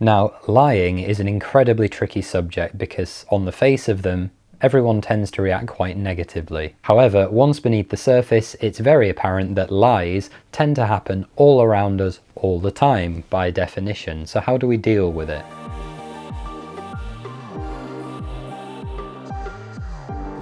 Now, lying is an incredibly tricky subject because on the face of them, everyone tends to react quite negatively. However, once beneath the surface, it's very apparent that lies tend to happen all around us all the time by definition. So how do we deal with it?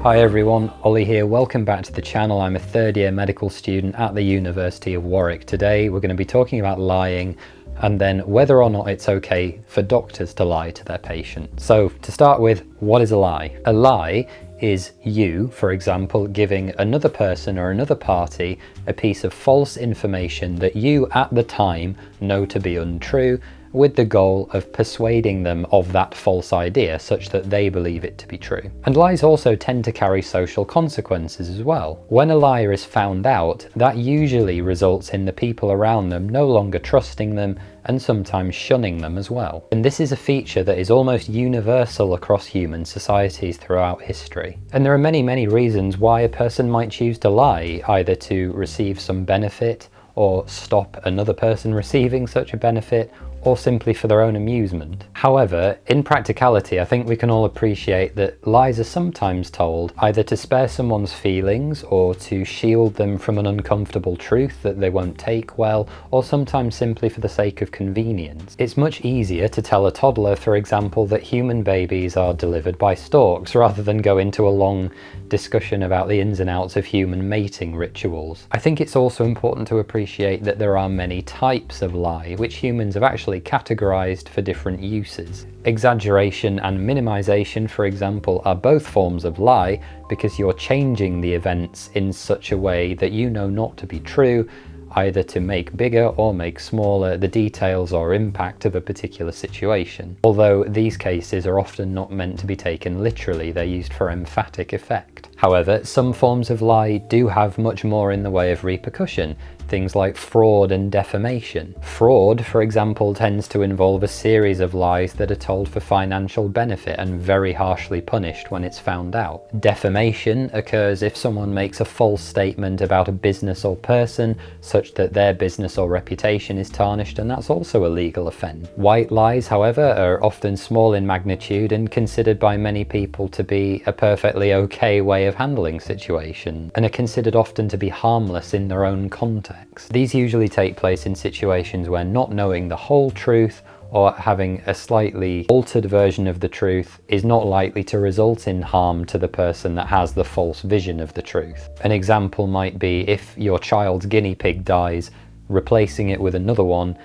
Hi everyone, Ollie here. Welcome back to the channel. I'm a third year medical student at the University of Warwick. Today we're going to be talking about lying and then whether or not it's okay for doctors to lie to their patients. So to start with, what is a lie? A lie is you, for example, giving another person or another party a piece of false information that you at the time know to be untrue, with the goal of persuading them of that false idea such that they believe it to be true. And lies also tend to carry social consequences as well. When a liar is found out, that usually results in the people around them no longer trusting them and sometimes shunning them as well. And this is a feature that is almost universal across human societies throughout history. And there are many reasons why a person might choose to lie, either to receive some benefit or stop another person receiving such a benefit, or simply for their own amusement. However, in practicality, I think we can all appreciate that lies are sometimes told either to spare someone's feelings or to shield them from an uncomfortable truth that they won't take well, or sometimes simply for the sake of convenience. It's much easier to tell a toddler, for example, that human babies are delivered by storks, rather than go into a long discussion about the ins and outs of human mating rituals. I think it's also important to appreciate that there are many types of lie, which humans have actually categorized for different uses. Exaggeration and minimization, for example, are both forms of lie because you're changing the events in such a way that you know not to be true, either to make bigger or make smaller the details or impact of a particular situation. Although these cases are often not meant to be taken literally, they're used for emphatic effect. However, some forms of lie do have much more in the way of repercussion, things like fraud and defamation. Fraud, for example, tends to involve a series of lies that are told for financial benefit and very harshly punished when it's found out. Defamation occurs if someone makes a false statement about a business or person such that their business or reputation is tarnished, and that's also a legal offence. White lies, however, are often small in magnitude and considered by many people to be a perfectly okay way of handling situations, and are considered often to be harmless in their own context. These usually take place in situations where not knowing the whole truth or having a slightly altered version of the truth is not likely to result in harm to the person that has the false vision of the truth. An example might be if your child's guinea pig dies, replacing it with another one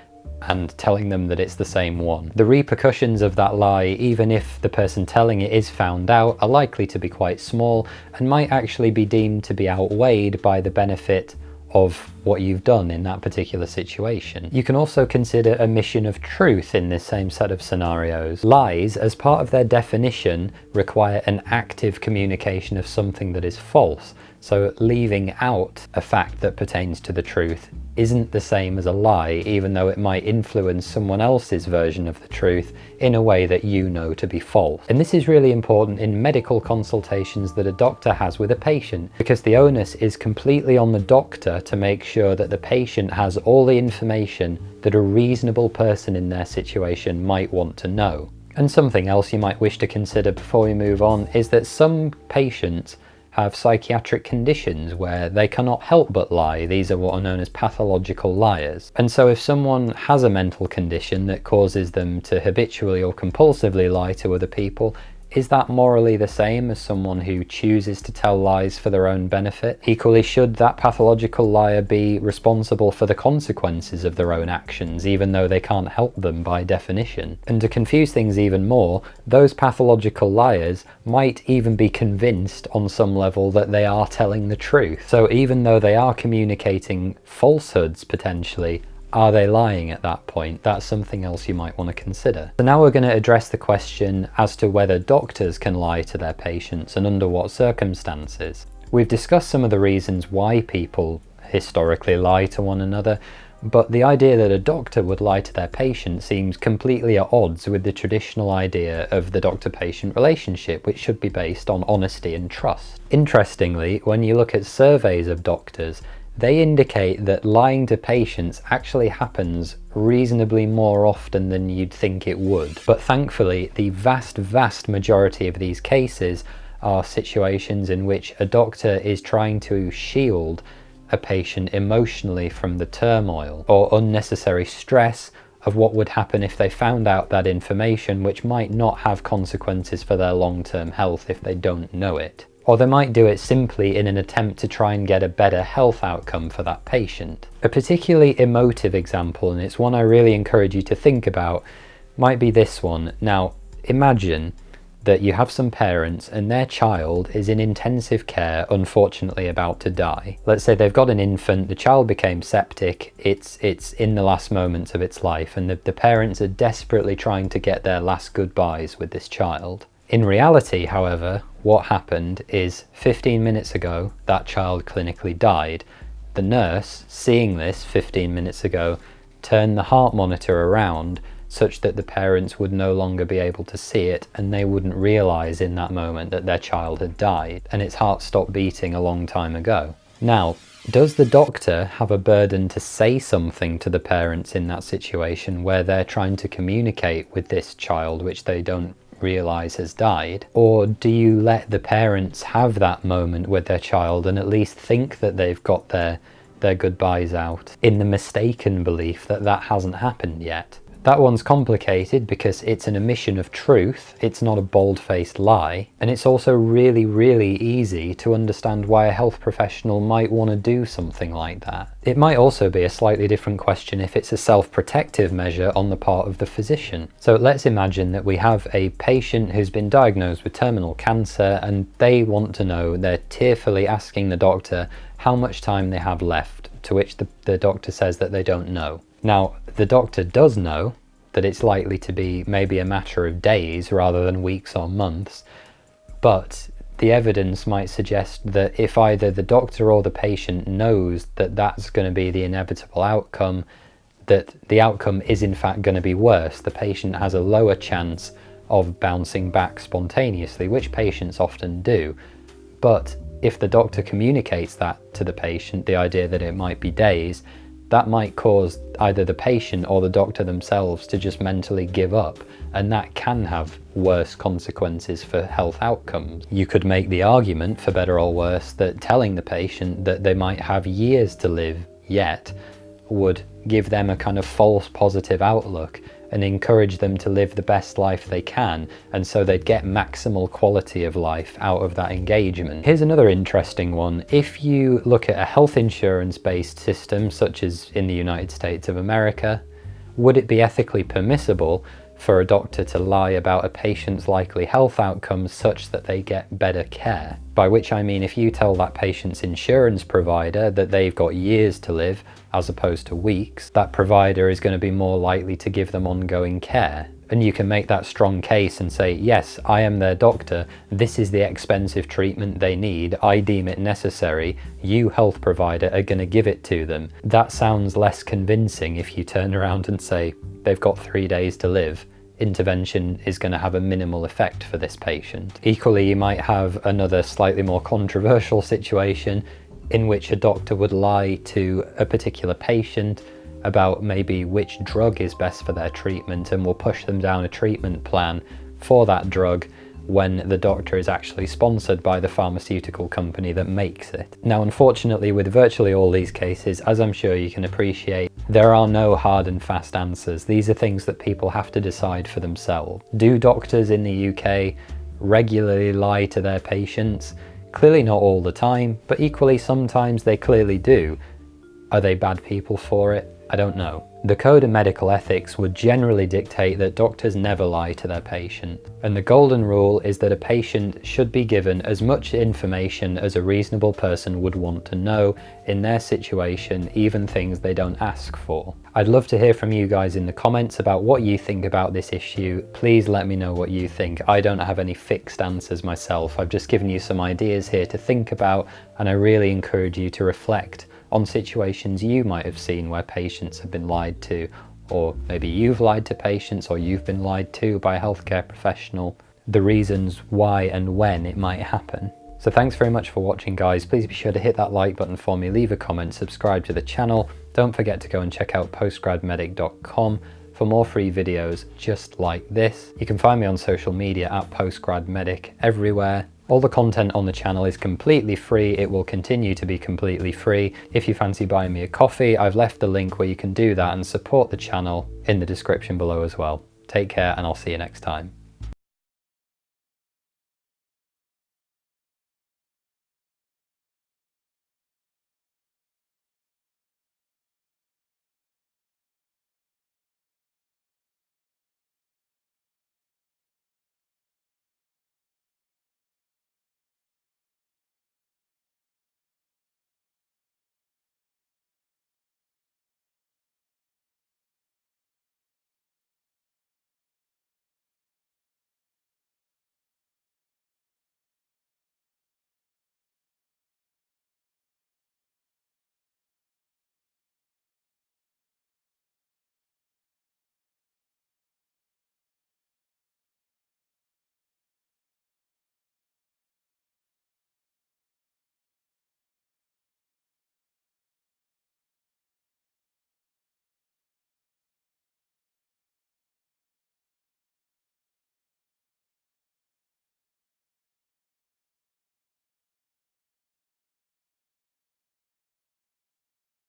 and telling them that it's the same one. The repercussions of that lie, even if the person telling it is found out, are likely to be quite small and might actually be deemed to be outweighed by the benefit of what you've done in that particular situation. You can also consider omission of truth in this same set of scenarios. Lies, as part of their definition, require an active communication of something that is false. So leaving out a fact that pertains to the truth isn't the same as a lie, even though it might influence someone else's version of the truth in a way that you know to be false. And this is really important in medical consultations that a doctor has with a patient, because the onus is completely on the doctor to make sure that the patient has all the information that a reasonable person in their situation might want to know. And something else you might wish to consider before we move on is that some patients have psychiatric conditions where they cannot help but lie. These are what are known as pathological liars. And so if someone has a mental condition that causes them to habitually or compulsively lie to other people, is that morally the same as someone who chooses to tell lies for their own benefit? Equally, should that pathological liar be responsible for the consequences of their own actions, even though they can't help them by definition? And to confuse things even more, those pathological liars might even be convinced on some level that they are telling the truth. So even though they are communicating falsehoods potentially, are they lying at that point? That's something else you might want to consider. So now we're going to address the question as to whether doctors can lie to their patients and under what circumstances. We've discussed some of the reasons why people historically lie to one another, but the idea that a doctor would lie to their patient seems completely at odds with the traditional idea of the doctor-patient relationship, which should be based on honesty and trust. Interestingly, when you look at surveys of doctors, they indicate that lying to patients actually happens reasonably more often than you'd think it would. But thankfully, the vast majority of these cases are situations in which a doctor is trying to shield a patient emotionally from the turmoil or unnecessary stress of what would happen if they found out that information, which might not have consequences for their long-term health if they don't know it. Or they might do it simply in an attempt to try and get a better health outcome for that patient. A particularly emotive example, and it's one I really encourage you to think about, might be this one. Now, imagine that you have some parents and their child is in intensive care, unfortunately about to die. Let's say they've got an infant, the child became septic, it's in the last moments of its life, and the parents are desperately trying to get their last goodbyes with this child. In reality, however, what happened is 15 minutes ago, that child clinically died. The nurse, seeing this 15 minutes ago, turned the heart monitor around such that the parents would no longer be able to see it, and they wouldn't realise in that moment that their child had died, and its heart stopped beating a long time ago. Now, does the doctor have a burden to say something to the parents in that situation where they're trying to communicate with this child which they don't realise has died? Or do you let the parents have that moment with their child and at least think that they've got their goodbyes out in the mistaken belief that that hasn't happened yet? That one's complicated because it's an omission of truth, it's not a bold-faced lie, and it's also really easy to understand why a health professional might want to do something like that. It might also be a slightly different question if it's a self-protective measure on the part of the physician. So let's imagine that we have a patient who's been diagnosed with terminal cancer and they want to know, they're tearfully asking the doctor how much time they have left, to which the doctor says that they don't know. Now, the doctor does know that it's likely to be maybe a matter of days rather than weeks or months, but the evidence might suggest that if either the doctor or the patient knows that that's going to be the inevitable outcome, that the outcome is in fact going to be worse, the patient has a lower chance of bouncing back spontaneously, which patients often do. But if the doctor communicates that to the patient, the idea that it might be days, that might cause either the patient or the doctor themselves to just mentally give up, and that can have worse consequences for health outcomes. You could make the argument, for better or worse, that telling the patient that they might have years to live yet would give them a kind of false positive outlook and encourage them to live the best life they can, and so they'd get maximal quality of life out of that engagement. Here's another interesting one. If you look at a health insurance based system such as in the United States of America, would it be ethically permissible for a doctor to lie about a patient's likely health outcomes such that they get better care? By which I mean, if you tell that patient's insurance provider that they've got years to live as opposed to weeks, that provider is going to be more likely to give them ongoing care. And you can make that strong case and say, yes, I am their doctor, this is the expensive treatment they need, I deem it necessary, you health provider are going to give it to them. That sounds less convincing if you turn around and say, they've got 3 days to live, intervention is going to have a minimal effect for this patient. Equally, you might have another slightly more controversial situation in which a doctor would lie to a particular patient about maybe which drug is best for their treatment and will push them down a treatment plan for that drug when the doctor is actually sponsored by the pharmaceutical company that makes it. Now, unfortunately, with virtually all these cases, as I'm sure you can appreciate, there are no hard and fast answers. These are things that people have to decide for themselves. Do doctors in the UK regularly lie to their patients? Clearly not all the time, but equally sometimes they clearly do. Are they bad people for it? I don't know. The Code of Medical Ethics would generally dictate that doctors never lie to their patient, and the golden rule is that a patient should be given as much information as a reasonable person would want to know in their situation, even things they don't ask for. I'd love to hear from you guys in the comments about what you think about this issue. Please let me know what you think. I don't have any fixed answers myself. I've just given you some ideas here to think about, and I really encourage you to reflect on situations you might have seen where patients have been lied to, or maybe you've lied to patients, or you've been lied to by a healthcare professional, the reasons why and when it might happen. So thanks very much for watching, guys. Please be sure to hit that like button for me, leave a comment, subscribe to the channel. Don't forget to go and check out postgradmedic.com for more free videos just like this. You can find me on social media at PostGradMedic everywhere. All the content on the channel is completely free. It will continue to be completely free. If you fancy buying me a coffee, I've left a link where you can do that and support the channel in the description below as well. Take care, and I'll see you next time.